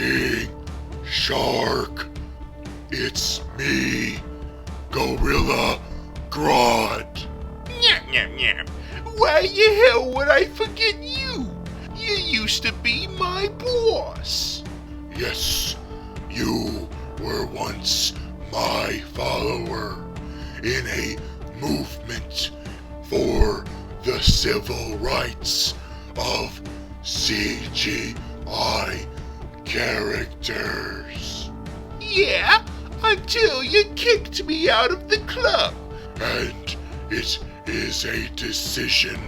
King Shark. It's me, Gorilla Grodd. Nyam, nyam, nyam. Why the hell would I forget you? You used to be my boss. Yes, you were once my follower in a movement for the civil rights of CGI characters. Yeah, until you kicked me out of the club. And it is a decision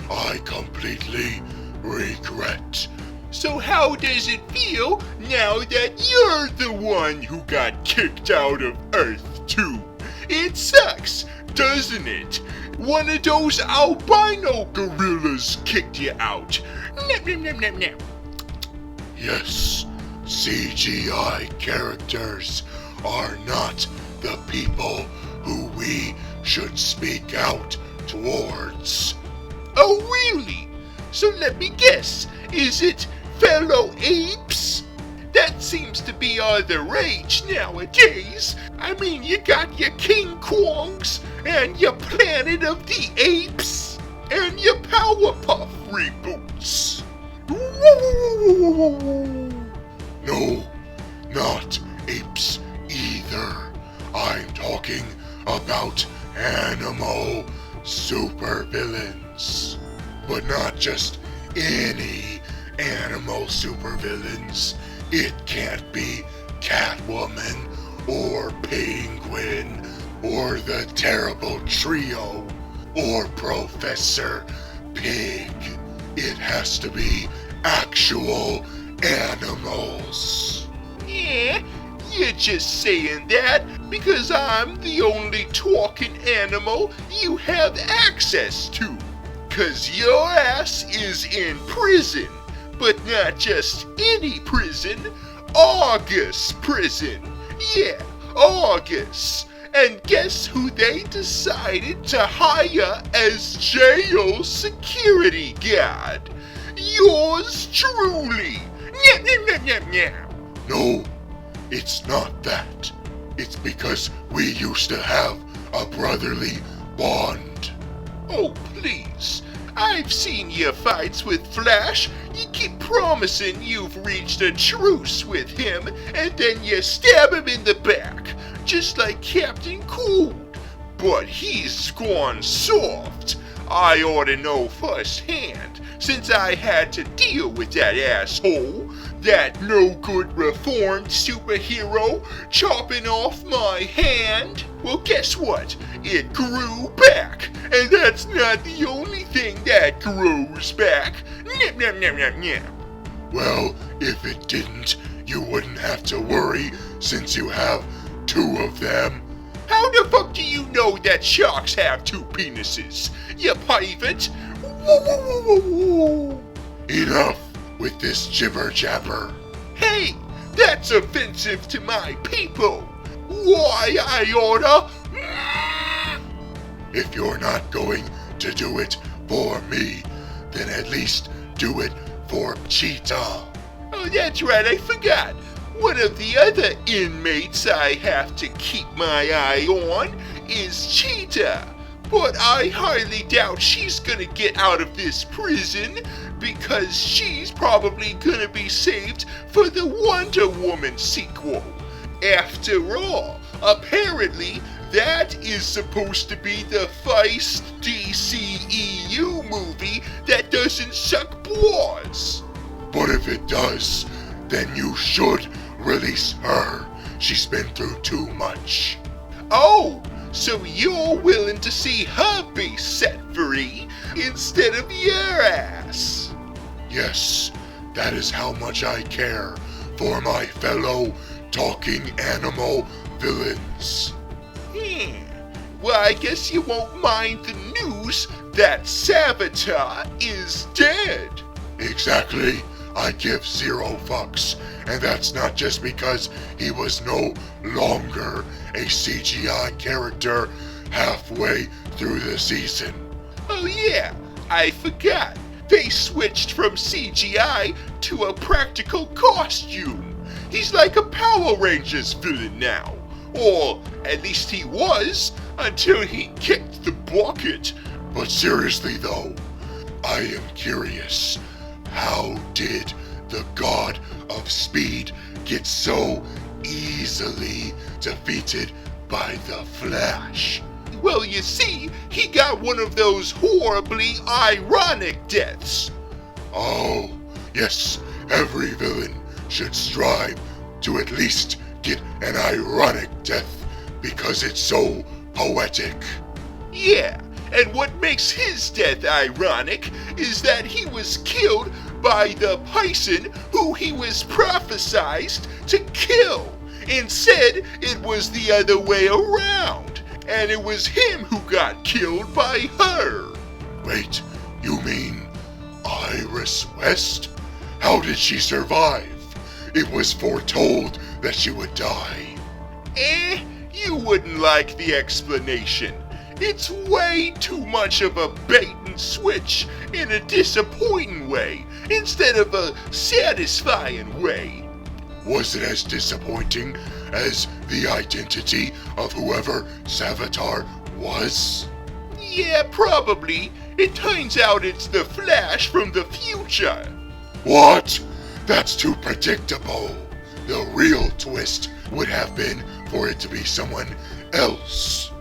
I completely regret. So how does it feel now that you're the one who got kicked out of Earth too? It sucks, doesn't it? One of those albino gorillas kicked you out. Nyam, nyam, nyam, nyam, nyam. Yes, CGI characters are not the people who we should speak out towards. Oh really? So let me guess, is it fellow apes? That seems to be all the rage nowadays. I mean, you got your King Kongs, and your Planet of the Apes, and your Powerpuff reboots. No, not apes either. I'm talking about animal supervillains. But not just any animal supervillains. It can't be Catwoman or Penguin or the Terrible Trio or Professor Pig. It has to be actual animals. Yeah, you're just saying that because I'm the only talking animal you have access to. 'Cause your ass is in prison, but not just any prison, August prison. Yeah, August. And guess who they decided to hire as jail security guard? Yours truly. Nyam, nyam, nyam, nyam, nyam. No, it's not that. It's because we used to have a brotherly bond. Oh, please. I've seen your fights with Flash. You keep promising you've reached a truce with him, and then you stab him in the back, just like Captain Cool. But he's gone soft. I ought to know firsthand, since I had to deal with that asshole, that no-good reformed superhero chopping off my hand. Well, guess what? It grew back, and that's not the only thing that grows back. Nyam, nyam, nyam, nyam, nyam. Well, if it didn't, you wouldn't have to worry since you have two of them. How the fuck do you know that sharks have two penises? You pivot. Woo, woo, woo, woo, woo. Enough with this jibber-jabber. Hey, that's offensive to my people. Why, I oughta... If you're not going to do it for me, then at least do it for Cheetah. Oh, that's right, I forgot. One of the other inmates I have to keep my eye on is Cheetah. But I highly doubt she's gonna get out of this prison because she's probably gonna be saved for the Wonder Woman sequel. After all, apparently that is supposed to be the first DCEU movie that doesn't suck balls. But if it does, then you should release her. She's been through too much. Oh, so you're willing to see her be set free instead of your ass? Yes, that is how much I care for my fellow talking animal villains. Well, I guess you won't mind the news that Savitar is dead. Exactly. I give zero fucks, and that's not just because he was no longer a CGI character halfway through the season. Oh yeah, I forgot. They switched from CGI to a practical costume. He's like a Power Rangers villain now. Or at least he was, until he kicked the bucket. But seriously though, I am curious. How did the God of Speed get so easily defeated by the Flash? Well, you see, he got one of those horribly ironic deaths. Oh, yes, every villain should strive to at least get an ironic death because it's so poetic. Yeah, and what makes his death ironic is that he was killed by the person who he was prophesized to kill. Instead, it was the other way around, and it was him who got killed by her. Wait, you mean Iris West? How did she survive? It was foretold that she would die. You wouldn't like the explanation. It's way too much of a bait and switch in a disappointing way instead of a satisfying way. Was it as disappointing as the identity of whoever Savitar was? Yeah, probably. It turns out it's the Flash from the future. What? That's too predictable. The real twist would have been for it to be someone else.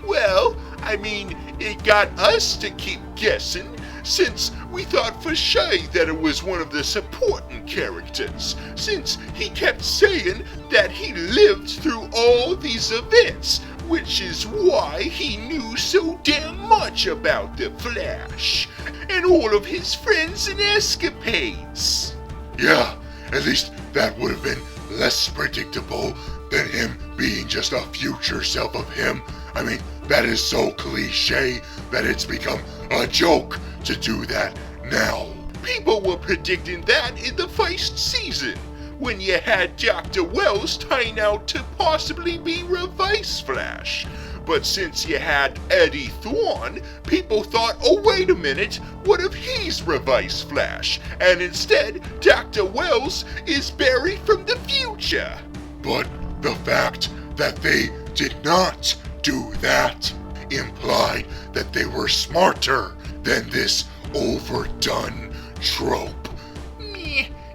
Well, I mean, it got us to keep guessing, since we thought for sure that it was one of the supporting characters, since he kept saying that he lived through all these events, which is why he knew so damn much about the Flash, and all of his friends and escapades. Yeah, at least that would have been less predictable than him being just a future self of him. I mean, that is so cliche that it's become a joke to do that now. People were predicting that in the first season, when you had Dr. Wells turn out to possibly be Reverse Flash. But since you had Eddie Thawne, people thought, oh wait a minute, what if he's Reverse Flash? And instead, Dr. Wells is Barry from the future. But the fact that they did not do that implied that they were smarter than this overdone trope.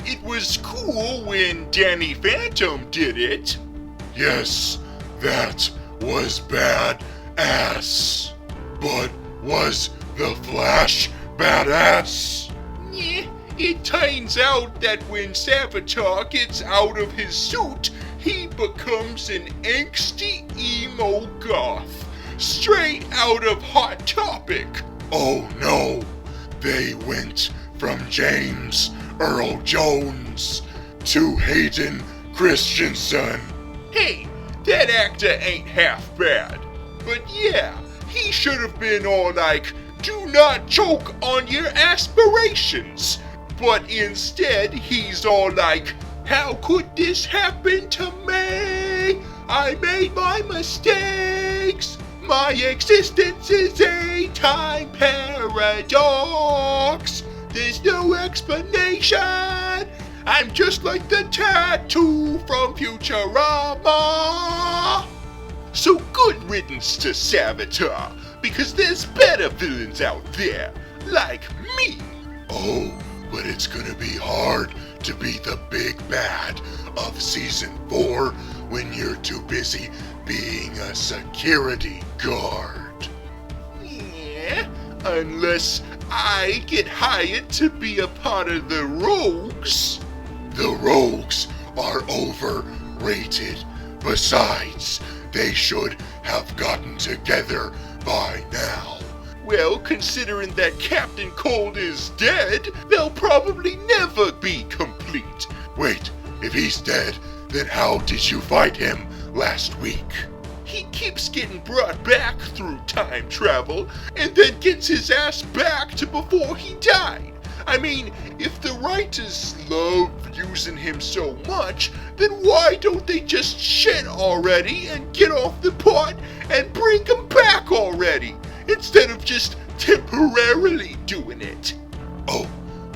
It was cool when Danny Phantom did it. Yes, that was badass. But was the Flash badass? It turns out that when Savitar gets out of his suit, he becomes an angsty emo goth, straight out of Hot Topic. Oh no, they went from James Earl Jones to Hayden Christensen. Hey, that actor ain't half bad. But yeah, he should have been all like, do not choke on your aspirations. But instead, he's all like, how could this happen to me? I made my mistakes. My existence is a time paradox. There's no explanation. I'm just like the tattoo from Futurama. So good riddance to Savitar, because there's better villains out there, like me. Oh, but it's gonna be hard to be the big bad of season 4 when you're too busy being a security guard. Yeah, unless I get hired to be a part of the Rogues. The Rogues are overrated. Besides, they should have gotten together by now. Well, considering that Captain Cold is dead, they'll probably never be complete. Wait, if he's dead, then how did you fight him last week? He keeps getting brought back through time travel, and then gets his ass back to before he died. I mean, if the writers love using him so much, then why don't they just shit already and get off the pot and bring him back already, instead of just temporarily doing it? Oh,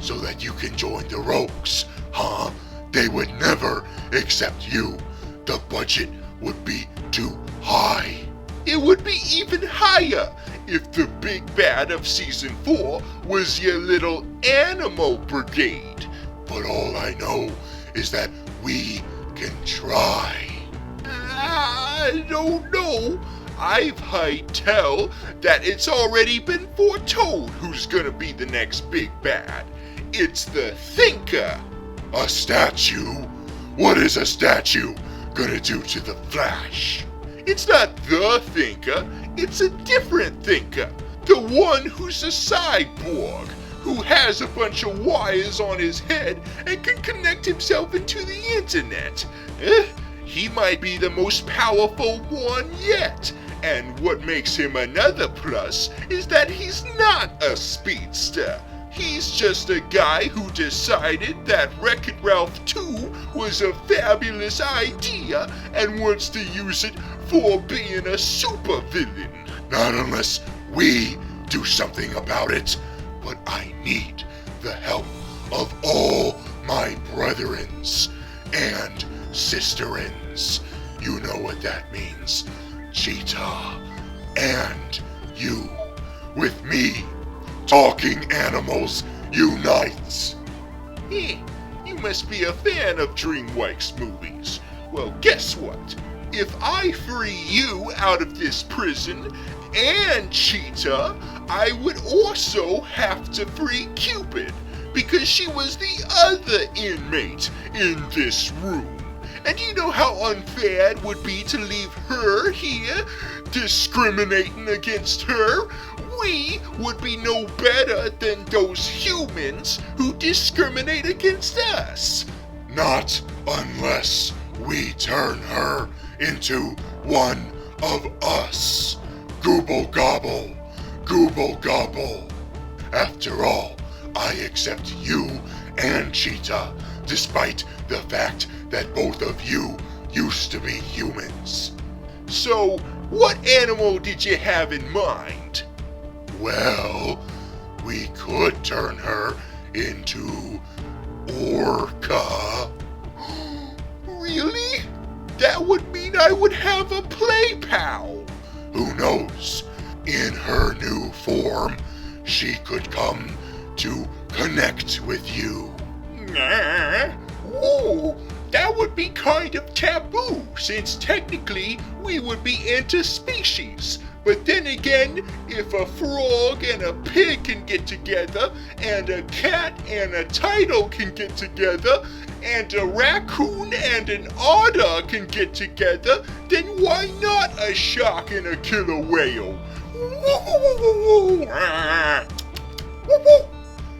so that you can join the Rogues, huh? they would never accept you. The budget would be too high. It would be even higher if the big bad of season 4 was your little animal brigade. But all I know is that we can try. I don't know. I've heard tell that it's already been foretold who's gonna be the next big bad. It's the Thinker. A statue? What is a statue gonna do to the Flash? It's not the Thinker, it's a different Thinker. The one who's a cyborg, who has a bunch of wires on his head and can connect himself into the internet. He might be the most powerful one yet. And what makes him another plus is that he's not a speedster. He's just a guy who decided that Wreck-It Ralph 2 was a fabulous idea and wants to use it for being a supervillain. Not unless we do something about it. But I need the help of all my brethrens and sisterins. You know what that means. Cheetah and you. With me, Talking Animals unites. You must be a fan of DreamWorks movies. Well, guess what? If I free you out of this prison and Cheetah, I would also have to free Cupid, because she was the other inmate in this room. And you know how unfair it would be to leave her here, discriminating against her? We would be no better than those humans who discriminate against us. Not unless we turn her into one of us. Gooble gobble, gooble gobble. After all, I accept you and Cheetah, despite the fact that both of you used to be humans. So, what animal did you have in mind? Well, we could turn her into Orca. Really? That would mean I would have a play pal. Who knows? In her new form, she could come to connect with you. Nah. Ooh, that would be kind of taboo, since technically we would be interspecies. But then again, if a frog and a pig can get together, and a cat and a turtle can get together, and a raccoon and an otter can get together, then why not a shark and a killer whale?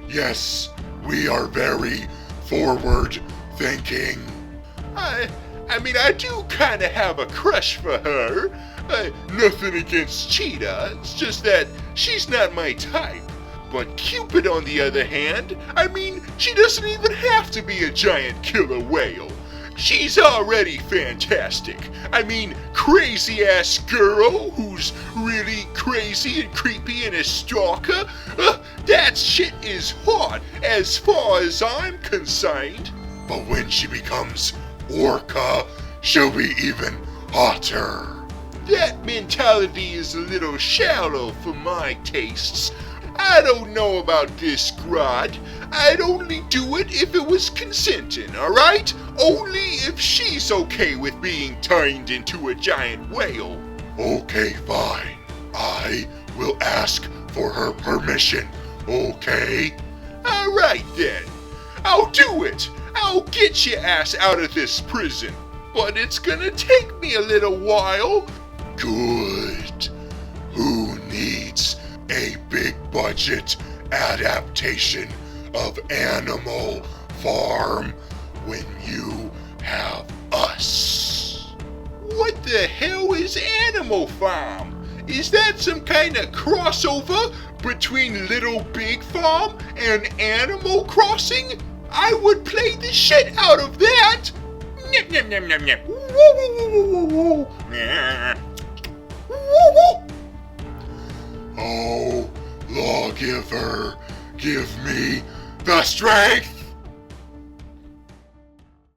Yes, we are very forward thinking. I mean, I do kind of have a crush for her. Nothing against Cheetah, it's just that she's not my type. But Cupid, on the other hand, I mean, she doesn't even have to be a giant killer whale. She's already fantastic. I mean, crazy-ass girl who's really crazy and creepy and a stalker. That shit is hot as far as I'm concerned. But when she becomes Orca, she'll be even hotter. That mentality is a little shallow for my tastes. I don't know about this, Grodd. I'd only do it if it was consenting, alright? Only if she's okay with being turned into a giant whale. Okay, fine. I will ask for her permission, okay? Alright then. I'll do it. I'll get your ass out of this prison. But it's gonna take me a little while. Good. Who needs a big budget adaptation of Animal Farm when you have us? What the hell is Animal Farm? Is that some kind of crossover between Little Big Farm and Animal Crossing? I would play the shit out of that! Nyep, nyep, nyep, nyep, nyep. Woo, woo, woo, woo, woo, woo. Nyeh. Woo, woo. Oh, lawgiver, give me the strength!